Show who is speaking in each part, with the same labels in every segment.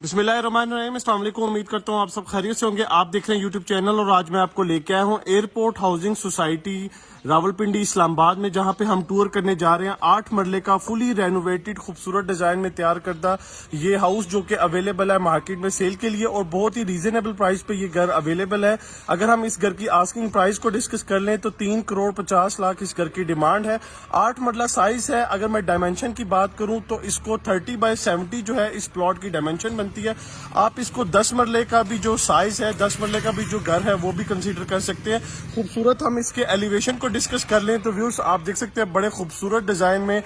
Speaker 1: बिस्मिल्लाहिर्रहमानिर्रहीम, अस्सलाम वालेकुम। उम्मीद करता हूँ आप सब खैरियत से होंगे। आप देख रहे हैं यूट्यूब चैनल और आज मैं आपको लेके आया हूँ airport housing society Rawalpindi Islamabad में, जहाँ पे हम टूर करने जा रहे हैं। 8 मरले का फुली रेनोवेटेड खूबसूरत डिजाइन में तैयार करदा ये हाउस जो कि अवेलेबल है मार्केट में सेल के लिए और बहुत ही रीजनेबल प्राइस पे ये घर अवेलेबल है। अगर हम इस घर की आस्किंग प्राइस को डिस्कस कर लें तो 3,50,00,000 इस घर की डिमांड है। 8 मरला साइज है। अगर मैं डायमेंशन की बात करूं तो इसको 30x70 जो है इस प्लॉट की डायमेंशन बनती है। आप इसको 10 मरले का भी जो साइज है, 10 मरले का भी जो घर है वो भी कंसीडर कर सकते हैं। खूबसूरत हम इसके एलिवेशन को डिस्कस कर लें तो व्यूअर्स आप देख सकते हैं बड़े खूबसूरत डिजाइन में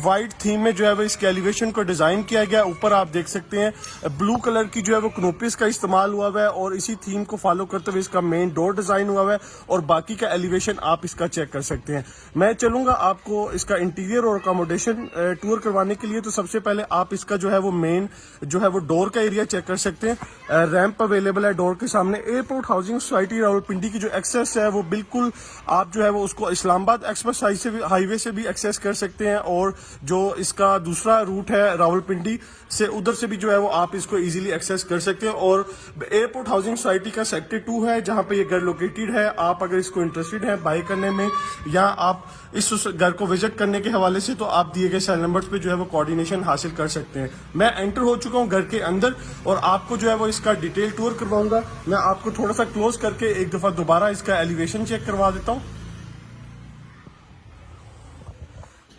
Speaker 1: वाइट थीम में जो है वो इसके एलिवेशन को डिजाइन किया गया। ऊपर आप देख सकते हैं ब्लू कलर की जो है वो कनोपिस का इस्तेमाल हुआ हुआ है और इसी थीम को फॉलो करते हुए इसका मेन डोर डिजाइन हुआ हुआ है और बाकी का एलिवेशन आप इसका चेक कर सकते हैं। मैं चलूंगा आपको इसका इंटीरियर और अकोमोडेशन टूर करवाने के लिए। तो सबसे पहले आप इसका जो है वो मेन जो है वो डोर का एरिया चेक कर सकते हैं। रैंप अवेलेबल है डोर के सामने। एयरपोर्ट हाउसिंग सोसाइटी रावलपिंडी की जो एक्सेस है वो बिल्कुल आप जो है वो उसको इस्लामाबाद एक्सप्रेस हाईवे से भी एक्सेस कर सकते हैं और जो इसका दूसरा रूट है रावलपिंडी से उधर से भी जो है वो आप इसको इजीली एक्सेस कर सकते हैं। और एयरपोर्ट हाउसिंग सोसाइटी का सेक्टर 2 है जहां पे ये घर लोकेटेड है। आप अगर इसको इंटरेस्टेड है बाय करने में या आप इस घर को विजिट करने के हवाले से तो आप दिए गए सेल नंबर्स पे जो है वो कोऑर्डिनेशन हासिल कर सकते हैं। मैं एंटर हो चुका हूं घर के अंदर और आपको जो है वो इसका डिटेल टूर करवाऊंगा। मैं आपको थोड़ा सा क्लोज करके एक दफा दोबारा इसका एलिवेशन चेक करवा देता हूं।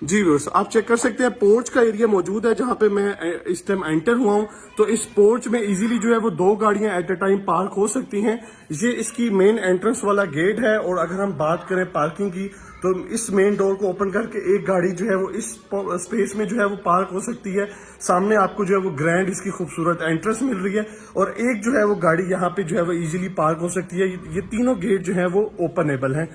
Speaker 1: जी व्यूअर्स आप चेक कर सकते हैं पोर्च का एरिया मौजूद है जहां पे मैं इस टाइम एंटर हुआ हूं। तो इस पोर्च में इजीली जो है वो 2 गाड़ियां एट अ टाइम पार्क हो सकती हैं। ये इसकी मेन एंट्रेंस वाला गेट है और अगर हम बात करें पार्किंग की तो इस मेन डोर को ओपन करके एक गाड़ी जो है वो इस स्पेस में जो है वो पार्क हो सकती है। सामने आपको जो है वो ग्रैंड इसकी खूबसूरत एंट्रेंस मिल रही है और एक जो है वो गाड़ी यहाँ पे जो है वो इजीली पार्क हो सकती है। ये तीनों गेट जो है वो ओपनेबल हैं।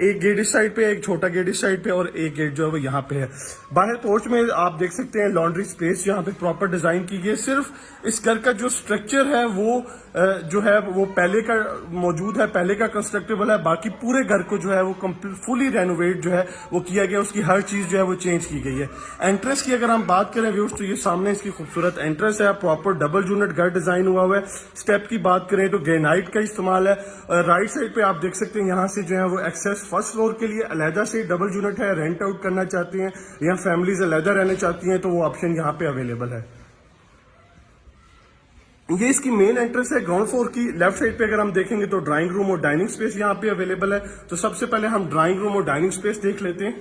Speaker 1: एक गेट इस साइड पे, एक छोटा गेट इस साइड पे और एक गेट जो है वो यहाँ पे है। बाहर पोर्च में आप देख सकते हैं लॉन्ड्री स्पेस यहाँ पे प्रॉपर डिजाइन की गई है। सिर्फ इस घर का जो स्ट्रक्चर है वो जो है वो पहले का मौजूद है, पहले का कंस्ट्रक्टेबल है। बाकी पूरे घर को जो है वो कंप्लीट फुली रेनोवेट जो है वो किया गया, उसकी हर चीज जो है वो चेंज की गई है। एंट्रेंस की अगर हम बात करें व्यूअर्स तो ये सामने इसकी खूबसूरत एंट्रेंस है। प्रॉपर डबल यूनिट घर डिजाइन हुआ हुआ है। स्टेप की बात करें तो ग्रेनाइट का इस्तेमाल है। राइट साइड पे आप देख सकते हैं यहाँ से जो है वो एक्सेस फर्स्ट फ्लोर के लिए अलहदा से डबल यूनिट है। रेंट आउट करना चाहते हैं या फैमिलीज अलहदा रहना चाहती हैं तो वो ऑप्शन यहाँ पे अवेलेबल है। ये इसकी मेन एंट्रेंस है ग्राउंड फ्लोर की। लेफ्ट साइड पे अगर हम देखेंगे तो ड्राइंग रूम और डाइनिंग स्पेस यहाँ पे अवेलेबल है। तो सबसे पहले हम ड्राइंग रूम और डाइनिंग स्पेस देख लेते हैं।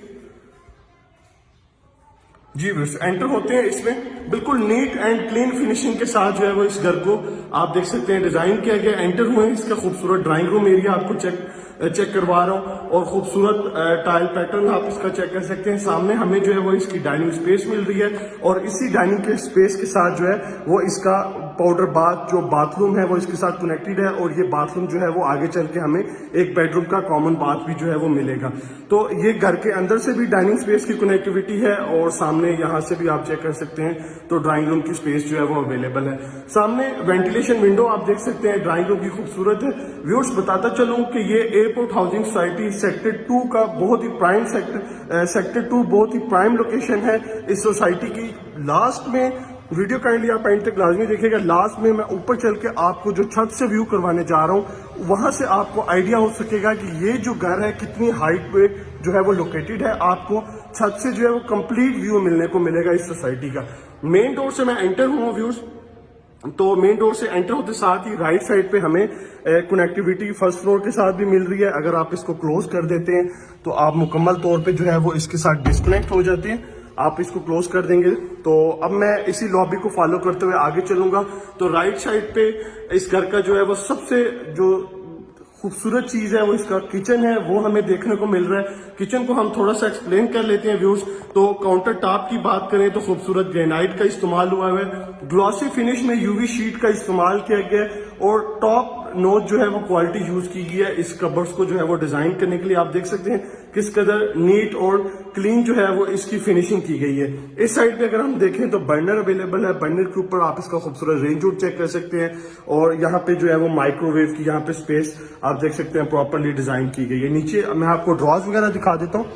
Speaker 1: जी बस एंटर होते हैं। इसमें बिल्कुल नीट एंड क्लीन फिनिशिंग के साथ जो है वो इस घर को आप देख सकते हैं डिजाइन किया गया। एंटर हुए इसका खूबसूरत ड्राइंग रूम एरिया आपको चेक करवा रहा हूँ और खूबसूरत टाइल पैटर्न आप इसका चेक कर सकते हैं। सामने हमें जो है वो इसकी डाइनिंग स्पेस मिल रही है और इसी डाइनिंग के स्पेस के साथ जो है वो इसका पाउडर बाथ जो बाथरूम है वो इसके साथ कनेक्टेड है और ये बाथरूम जो है वो आगे चल के हमें एक बेडरूम का कॉमन बाथ भी जो है वो मिलेगा। तो ये घर के अंदर से भी डाइनिंग स्पेस की कनेक्टिविटी है और सामने यहाँ से भी आप चेक कर सकते हैं तो ड्राइंग रूम की स्पेस जो है वो अवेलेबल है। सामने वेंटिलेशन विंडो आप देख सकते हैं ड्राइंग रूम की खूबसूरत है। व्यूअर्स बताता चलूं कि ये एयरपोर्ट हाउसिंग सोसाइटी सेक्टर 2 का बहुत ही प्राइम सेक्टर 2 बहुत ही प्राइम लोकेशन है इस सोसाइटी की। लास्ट में वीडियो काइंडली आप एंड तक लाजमी देखिएगा। लास्ट में मैं ऊपर चल के आपको जो छत से व्यू करवाने जा रहा हूँ वहां से आपको आइडिया हो सकेगा कि ये जो घर है कितनी हाइट पे जो है वो लोकेटेड है। आपको छत से जो है वो कंप्लीट व्यू मिलने को मिलेगा इस सोसाइटी का। मेन डोर से मैं एंटर हूँ व्यूज तो मेन डोर से एंटर होते साथ ही राइट साइड पे हमें कनेक्टिविटी फर्स्ट फ्लोर के साथ भी मिल रही है। अगर आप इसको क्लोज कर देते हैं तो आप मुकम्मल तौर पे जो है वो इसके साथ डिस्कनेक्ट हो जाते हैं। आप इसको क्लोज कर देंगे तो अब मैं इसी लॉबी को फॉलो करते हुए आगे चलूंगा। तो राइट साइड पे इस घर का जो है वो सबसे जो खूबसूरत चीज है वो इसका किचन है वो हमें देखने को मिल रहा है। किचन को हम थोड़ा सा एक्सप्लेन कर लेते हैं व्यूज। तो काउंटर टॉप की बात करें तो खूबसूरत ग्रेनाइट का इस्तेमाल हुआ है। ग्लॉसी फिनिश में यूवी शीट का इस्तेमाल किया गया है और टॉप नोच जो है वो क्वालिटी यूज की गई है इस कबर्ड्स को जो है वो डिजाइन करने के लिए। आप देख सकते हैं किस कदर नीट और क्लीन जो है वो इसकी फिनिशिंग की गई है। इस साइड पे अगर हम देखें तो बर्नर अवेलेबल है। बर्नर के ऊपर आप इसका खूबसूरत रेंज आउट चेक कर सकते हैं और यहाँ पे जो है वो माइक्रोवेव की यहाँ पे स्पेस आप देख सकते हैं प्रॉपरली डिजाइन की गई है। नीचे मैं आपको ड्रॉज वगैरह दिखा देता हूँ।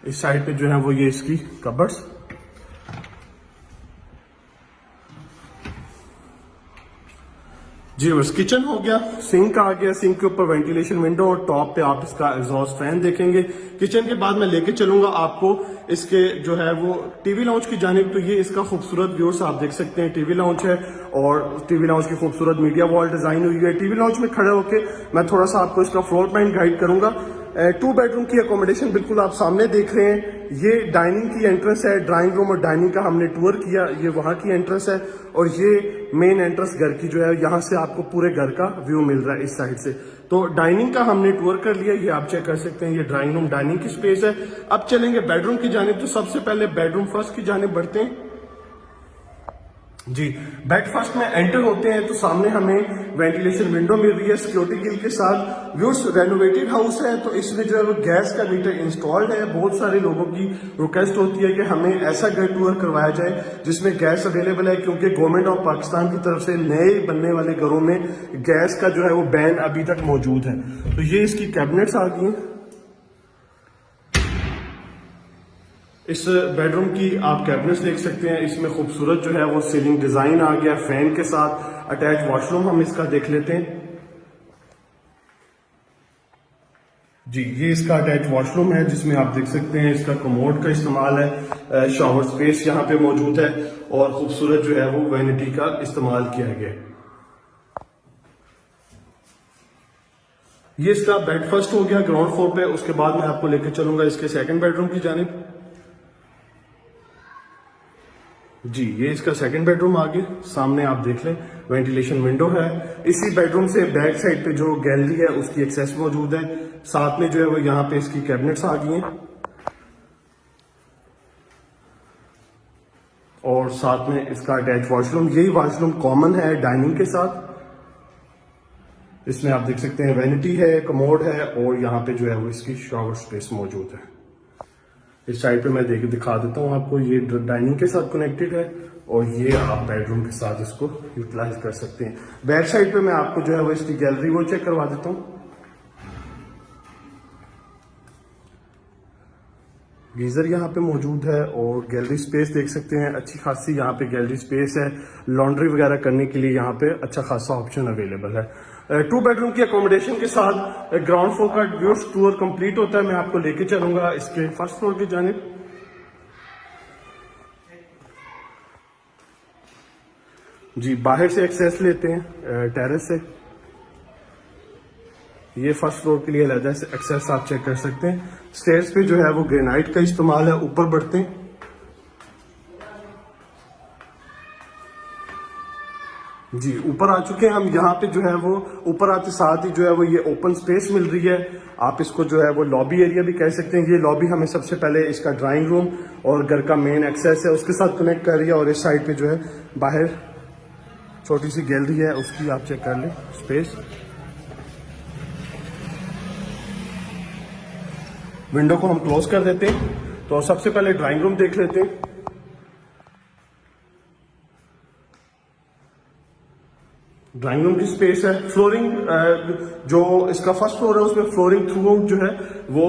Speaker 1: इस साइड पे जो है वो ये इसकी कबर्ड्स जी बस किचन हो गया, सिंक आ गया, सिंक के ऊपर वेंटिलेशन विंडो और टॉप पे आप इसका एग्जॉस्ट फैन देखेंगे। किचन के बाद मैं लेके चलूंगा आपको इसके जो है वो टीवी लाउंज की जानिब। तो ये इसका खूबसूरत व्यूज आप देख सकते हैं, टीवी लाउंज है और टीवी लाउंज की खूबसूरत मीडिया वॉल डिजाइन हुई है। टीवी लाउंज में खड़े होकर मैं थोड़ा सा आपको इसका फ्लोर प्लान गाइड करूंगा। 2 बेडरूम की अकोमोडेशन बिल्कुल आप सामने देख रहे हैं। ये डाइनिंग की एंट्रेंस है, ड्राइंग रूम और डाइनिंग का हमने टूर किया, ये वहां की एंट्रेंस है और ये मेन एंट्रेंस घर की जो है, यहाँ से आपको पूरे घर का व्यू मिल रहा है इस साइड से। तो डाइनिंग का हमने टूर कर लिया, ये आप चेक कर सकते हैं, ये ड्राइंग रूम डाइनिंग की स्पेस है। अब चलेंगे बेडरूम की जानिब। तो सबसे पहले बेडरूम फर्स्ट की जानिब बढ़ते हैं। जी बेड फर्स्ट में एंटर होते हैं तो सामने हमें वेंटिलेशन विंडो मिल रही है सिक्योरिटी गिल के साथ। व्यूज रेनोवेटेड हाउस है तो इसमें जो है वो गैस का मीटर इंस्टॉल्ड है। बहुत सारे लोगों की रिक्वेस्ट होती है कि हमें ऐसा घर टूर करवाया जाए जिसमें गैस अवेलेबल है, क्योंकि गवर्नमेंट ऑफ पाकिस्तान की तरफ से नए बनने वाले घरों में गैस का जो है वो बैन अभी तक मौजूद है। तो ये इसकी कैबिनेट्स आ गई हैं। इस बेडरूम की आप कैबिनेट्स देख सकते हैं, इसमें खूबसूरत जो है वो सीलिंग डिजाइन आ गया फैन के साथ। अटैच वॉशरूम हम इसका देख लेते हैं। जी ये इसका अटैच वॉशरूम है जिसमें आप देख सकते हैं इसका कमोड का इस्तेमाल है, शावर स्पेस यहाँ पे मौजूद है और खूबसूरत जो है वो वैनिटी का इस्तेमाल किया गया है। ये इसका बेड फर्स्ट हो गया ग्राउंड फ्लोर पे। उसके बाद मैं आपको लेकर चलूंगा इसके सेकंड बेडरूम की जानिब। जी ये इसका सेकंड बेडरूम आ गया, सामने आप देख लें वेंटिलेशन विंडो है। इसी बेडरूम से बैक साइड पे जो गैलरी है उसकी एक्सेस मौजूद है। साथ में जो है वो यहाँ पे इसकी कैबिनेट्स आ गई हैं और साथ में इसका अटैच वॉशरूम। यही वॉशरूम कॉमन है डाइनिंग के साथ। इसमें आप देख सकते हैं वैनिटी है, कमोड है और यहाँ पे जो है वो इसकी शावर स्पेस मौजूद है। इस साइड पे मैं दिखा देता हूँ आपको, ये डाइनिंग के साथ कनेक्टेड है और ये आप बेडरूम के साथ इसको यूटिलाइज कर सकते हैं। बैक साइड पे मैं आपको जो है वो इसकी गैलरी वो चेक करवा देता हूँ। गीजर यहाँ पे मौजूद है और गैलरी स्पेस देख सकते हैं, अच्छी खासी यहाँ पे गैलरी स्पेस है। लॉन्ड्री वगैरह करने के लिए यहाँ पे अच्छा खासा ऑप्शन अवेलेबल है। 2 बेडरूम की अकोमोडेशन के साथ ग्राउंड फ्लोर का व्यूज टूर कंप्लीट होता है। मैं आपको लेके चलूंगा इसके फर्स्ट फ्लोर की जानिब। जी बाहर से एक्सेस लेते हैं टेरेस से। ये फर्स्ट फ्लोर के लिए अलग से एक्सेस आप चेक कर सकते हैं। स्टेयर्स पे जो है वो ग्रेनाइट का इस्तेमाल है। ऊपर बढ़ते हैं। जी ऊपर आ चुके हैं हम। यहाँ पे जो है वो ऊपर आते साथ ही जो है वो ये ओपन स्पेस मिल रही है। आप इसको जो है वो लॉबी एरिया भी कह सकते हैं। ये लॉबी हमें सबसे पहले इसका ड्राइंग रूम और घर का मेन एक्सेस है उसके साथ कनेक्ट कर रही है। और इस साइड पे जो है बाहर छोटी सी गैलरी है, उसकी आप चेक कर लें स्पेस। विंडो को हम क्लोज कर देते हैं। तो सबसे पहले ड्राइंग रूम देख लेते हैं। ड्राइंग रूम की स्पेस है। फ्लोरिंग जो इसका फर्स्ट फ्लोर है उसमें फ्लोरिंग थ्रू आउट जो है वो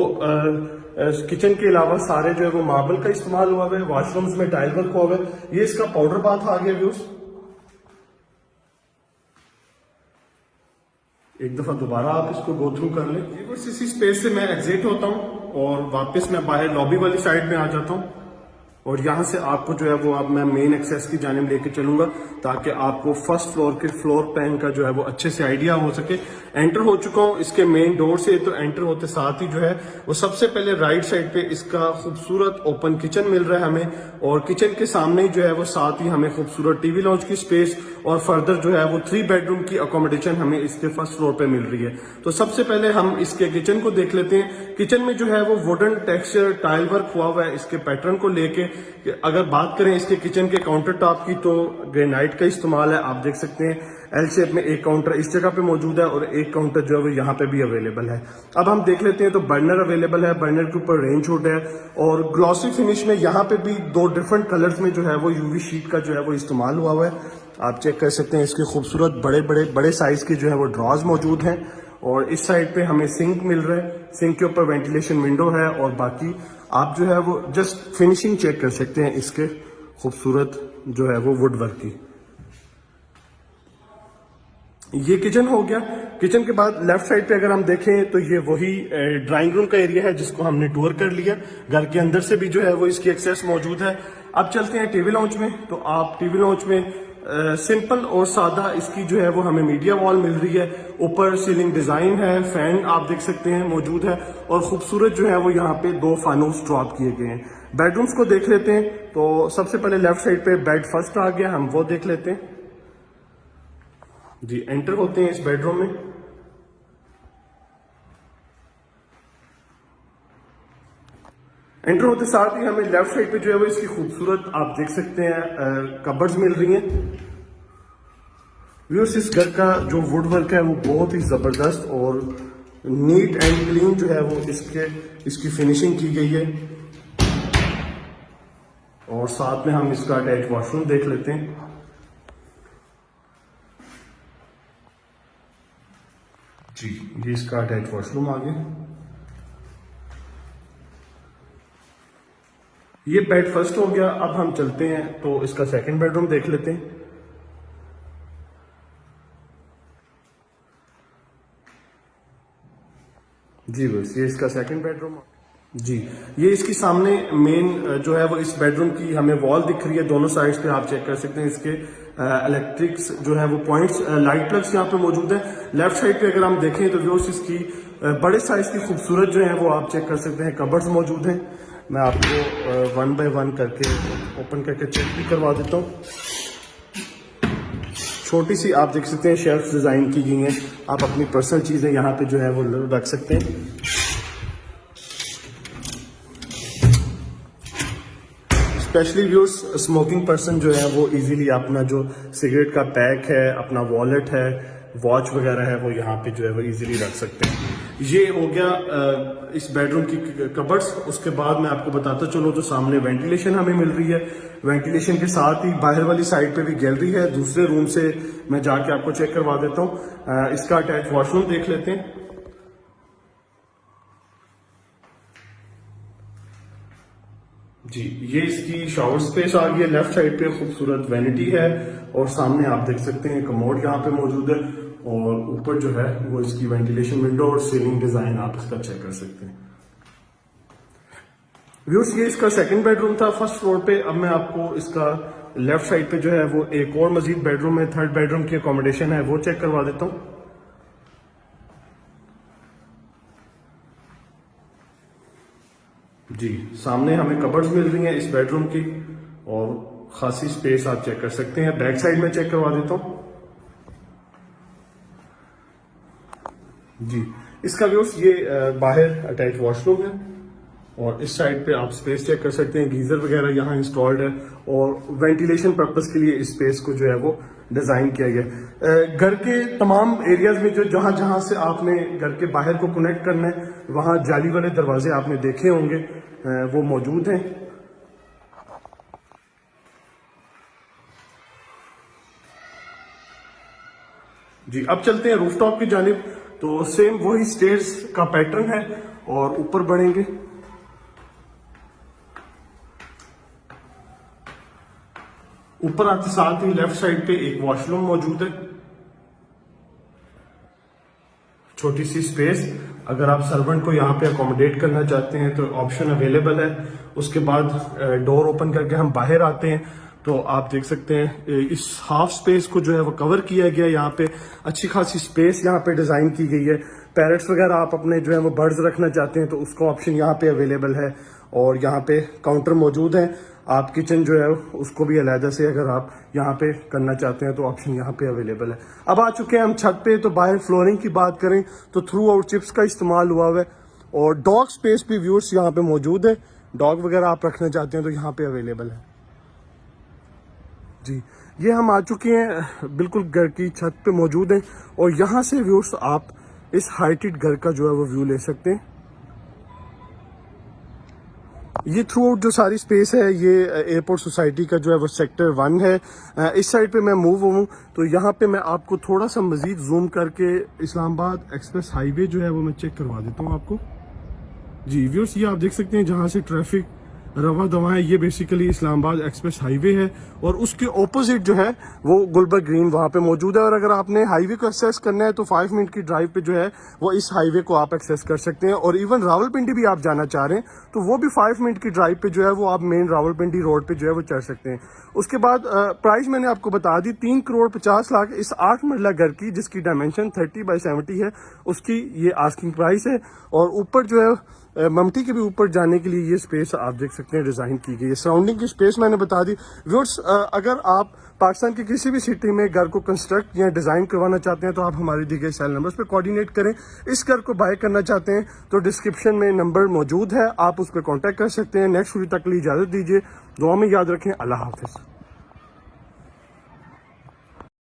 Speaker 1: किचन के अलावा सारे जो है वो मार्बल का इस्तेमाल हुआ है। वॉशरूम्स में टाइल वर्क हुआ है। ये इसका पाउडर बाथ आ गया व्यूज। एक दफा दोबारा आप इसको गो थ्रू कर लें। बस इसी स्पेस से मैं एग्जिट होता हूँ और वापस मैं बाहर लॉबी वाली साइड में आ जाता हूँ और यहाँ से आपको जो है वो अब मैं मेन एक्सेस की जानिब लेके चलूंगा ताकि आपको फर्स्ट फ्लोर के फ्लोर प्लान का जो है वो अच्छे से आइडिया हो सके। एंटर हो चुका हूँ इसके मेन डोर से। तो एंटर होते साथ ही जो है वो सबसे पहले राइट साइड पे इसका खूबसूरत ओपन किचन मिल रहा है हमें और किचन के सामने ही जो है वो साथ ही हमें खूबसूरत टीवी लॉन्च की स्पेस और फर्दर जो है वो 3 बेडरूम की अकोमोडेशन हमें इसके फर्स्ट फ्लोर पे मिल रही है। तो सबसे पहले हम इसके किचन को देख लेते हैं। किचन में जो है वो वुडन टेक्सचर टाइल वर्क हुआ हुआ है इसके पैटर्न को लेके। अगर बात करें इसके किचन के काउंटर टॉप की तो ग्रेनाइट का इस्तेमाल है। आप देख सकते हैं एल शेप में एक काउंटर इस जगह पे मौजूद है और एक काउंटर जो है वो यहाँ पे भी अवेलेबल है। अब हम देख लेते हैं तो बर्नर अवेलेबल है। बर्नर के ऊपर रेंज हुड है और ग्लॉसी फिनिश में यहाँ पे भी 2 डिफरेंट कलर्स में जो है वो यूवी शीट का जो है वो इस्तेमाल हुआ हुआ है। आप चेक कर सकते हैं इसके खूबसूरत बड़े साइज के जो है वो ड्रॉज मौजूद हैं और इस साइड पे हमें सिंक मिल रहा है। सिंक के ऊपर वेंटिलेशन विंडो है और बाकी आप जो है वो जस्ट फिनिशिंग चेक कर सकते हैं इसके खूबसूरत जो है वो वुड वर्क की। ये किचन हो गया। किचन के बाद लेफ्ट साइड पे अगर हम देखें तो ये वही ड्राइंग रूम का एरिया है जिसको हमने टूर कर लिया। घर के अंदर से भी जो है वो इसकी एक्सेस मौजूद है। अब चलते हैं टीवी लाउंज में। तो आप टीवी लाउंज में सिंपल और सादा इसकी जो है वो हमें मीडिया वॉल मिल रही है। ऊपर सीलिंग डिजाइन है, फैन आप देख सकते हैं मौजूद है, और खूबसूरत जो है वो यहाँ पे 2 फानूस ड्रॉप किए गए हैं। बेडरूम्स को देख लेते हैं। तो सबसे पहले लेफ्ट साइड पे बेड फर्स्ट आ गया, हम वो देख लेते हैं जी। एंटर होते हैं इस बेडरूम में। एंटर होते साथ ही हमें लेफ्ट साइड पे जो है वो इसकी खूबसूरत आप देख सकते हैं कबर्ड्स मिल रही हैं। व्यूअर्स, इस घर का जो वुड वर्क है वो बहुत ही जबरदस्त और नीट एंड क्लीन जो है वो इसकी फिनिशिंग की गई है। और साथ में हम इसका अटैच वॉशरूम देख लेते हैं जी। ये इसका अटैच वॉशरूम आ गया। ये बेड फर्स्ट हो गया। अब हम चलते हैं तो इसका सेकंड बेडरूम देख लेते हैं जी। बस ये इसका सेकंड बेडरूम जी। ये इसकी सामने मेन जो है वो इस बेडरूम की हमें वॉल दिख रही है। दोनों साइड्स पे आप चेक कर सकते हैं इसके इलेक्ट्रिक्स जो है वो पॉइंट्स लाइट प्लग्स यहाँ पे मौजूद है। लेफ्ट साइड पे अगर हम देखें तो व्यूअर्स इसकी बड़े साइज की खूबसूरत जो है वो आप चेक कर सकते हैं कबर्ड्स मौजूद हैं। मैं आपको 1 बाय 1 करके ओपन करके चेक भी करवा देता हूँ। छोटी सी आप देख सकते हैं शेल्फ डिजाइन की गई हैं। आप अपनी पर्सनल चीजें यहाँ पे जो है वो रख सकते हैं। स्पेशली व्यूअर्स स्मोकिंग पर्सन जो है वो इजीली अपना जो सिगरेट का पैक है, अपना वॉलेट है, वॉच वगैरह है, वो यहाँ पे जो है वो इजीली रख सकते हैं। ये हो गया इस बेडरूम की कबर्ड्स। उसके बाद मैं आपको बताता चलूँ तो सामने वेंटिलेशन हमें मिल रही है। वेंटिलेशन के साथ ही बाहर वाली साइड पे भी गैलरी है। दूसरे रूम से मैं जाके आपको चेक करवा देता हूँ। इसका अटैच वॉशरूम देख लेते हैं जी। ये इसकी शावर स्पेस आ गई है। लेफ्ट साइड पे खूबसूरत वैनिटी है और सामने आप देख सकते हैं कमोड यहाँ पे मौजूद है, और ऊपर जो है वो इसकी वेंटिलेशन विंडो और सीलिंग डिजाइन आप इसका चेक कर सकते हैं। व्यूअर्स, ये इसका सेकंड बेडरूम था फर्स्ट फ्लोर पे। अब मैं आपको इसका लेफ्ट साइड पे जो है वो एक और मजीद बेडरूम है, थर्ड बेडरूम की अकोमोडेशन है, वो चेक करवा देता हूँ जी। सामने हमें कबर्ड्स मिल रही हैं इस बेडरूम की और खासी स्पेस आप चेक कर सकते हैं। बैक साइड में चेक करवा देता हूं जी। इसका व्यूअर्स ये बाहर अटैच वॉशरूम है और इस साइड पे आप स्पेस चेक कर सकते हैं। गीजर वगैरह यहाँ इंस्टॉल्ड है और वेंटिलेशन पर्पस के लिए इस स्पेस को जो है वो डिजाइन किया गया। घर के तमाम एरियाज में जो जहां जहां से आपने घर के बाहर को कनेक्ट करना है वहां जाली वाले दरवाजे आपने देखे होंगे, वो मौजूद हैं जी। अब चलते हैं रूफटॉप की जानिब। तो सेम वही स्टेयर्स का पैटर्न है और ऊपर बढ़ेंगे। ऊपर आते साथ ही लेफ्ट साइड पे एक वॉशरूम मौजूद है, छोटी सी स्पेस। अगर आप सर्वेंट को यहाँ पे अकोमोडेट करना चाहते हैं तो ऑप्शन अवेलेबल है। उसके बाद डोर ओपन करके हम बाहर आते हैं तो आप देख सकते हैं इस हाफ स्पेस को जो है वो कवर किया गया। यहाँ पे अच्छी खासी स्पेस यहाँ पे डिजाइन की गई है। पैरेट्स वगैरह आप अपने जो है वो बर्ड्स रखना चाहते हैं तो उसका ऑप्शन यहाँ पे अवेलेबल है और यहाँ पे काउंटर मौजूद है। आप किचन जो है उसको भी अलहदा से अगर आप यहाँ पे करना चाहते हैं तो ऑप्शन यहाँ पे अवेलेबल है। अब आ चुके हैं हम छत पे। तो बाहर फ्लोरिंग की बात करें तो थ्रू आउट चिप्स का इस्तेमाल हुआ हुआ है और डॉग स्पेस भी व्यूअर्स यहाँ पे मौजूद है। डॉग वगैरह आप रखना चाहते हैं तो यहाँ पे अवेलेबल है जी। ये हम आ चुके हैं बिल्कुल घर की छत पे मौजूद हैं और यहाँ से व्यूअर्स आप इस हाइटेड घर का जो है वो व्यू ले सकते हैं। ये थ्रू आउट जो सारी स्पेस है ये एयरपोर्ट सोसाइटी का जो है वो सेक्टर 1 है। इस साइड पे मैं मूव हूँ तो यहाँ पे मैं आपको थोड़ा सा मजीद जूम करके इस्लामाबाद एक्सप्रेस हाईवे जो है वो मैं चेक करवा देता हूँ आपको जी। व्यूअर्स, ये आप देख सकते हैं जहाँ से ट्रैफिक रवा दवा है। ये बेसिकली इस्लामाबाद एक्सप्रेस हाईवे है और उसके ऑपोजिट जो है वो गुलबर्ग ग्रीन वहाँ पे मौजूद है। और अगर आपने हाईवे को एक्सेस करना है तो 5 मिनट की ड्राइव पे जो है वो इस हाईवे को आप एक्सेस कर सकते हैं। और इवन रावलपिंडी भी आप जाना चाह रहे हैं तो वो भी 5 मिनट की ड्राइव पे जो है वो आप मेन रावलपिंडी रोड पे जो है वो चढ़ सकते हैं। उसके बाद प्राइस मैंने आपको बता दी 3,50,00,000 इस 8 मंजिला घर की, जिसकी डायमेंशन 30x70 है, उसकी ये आस्किंग प्राइस है। और ऊपर जो है ममटी के भी ऊपर जाने के लिए ये स्पेस आप देख सकते हैं डिजाइन की गई है। सराउंडिंग की स्पेस मैंने बता दी। व्यूअर्स, अगर आप पाकिस्तान की किसी भी सिटी में घर को कंस्ट्रक्ट या डिजाइन करवाना चाहते हैं तो आप हमारे दिए गए सेल नंबर्स पे कोऑर्डिनेट करें। इस घर को बाय करना चाहते हैं तो डिस्क्रिप्शन में नंबर मौजूद है, आप उस पर कॉन्टैक्ट कर सकते हैं। नेक्स्ट वीडियो तक के लिए इजाजत दीजिए। दुआ में याद रखें। अल्लाह हाफिज।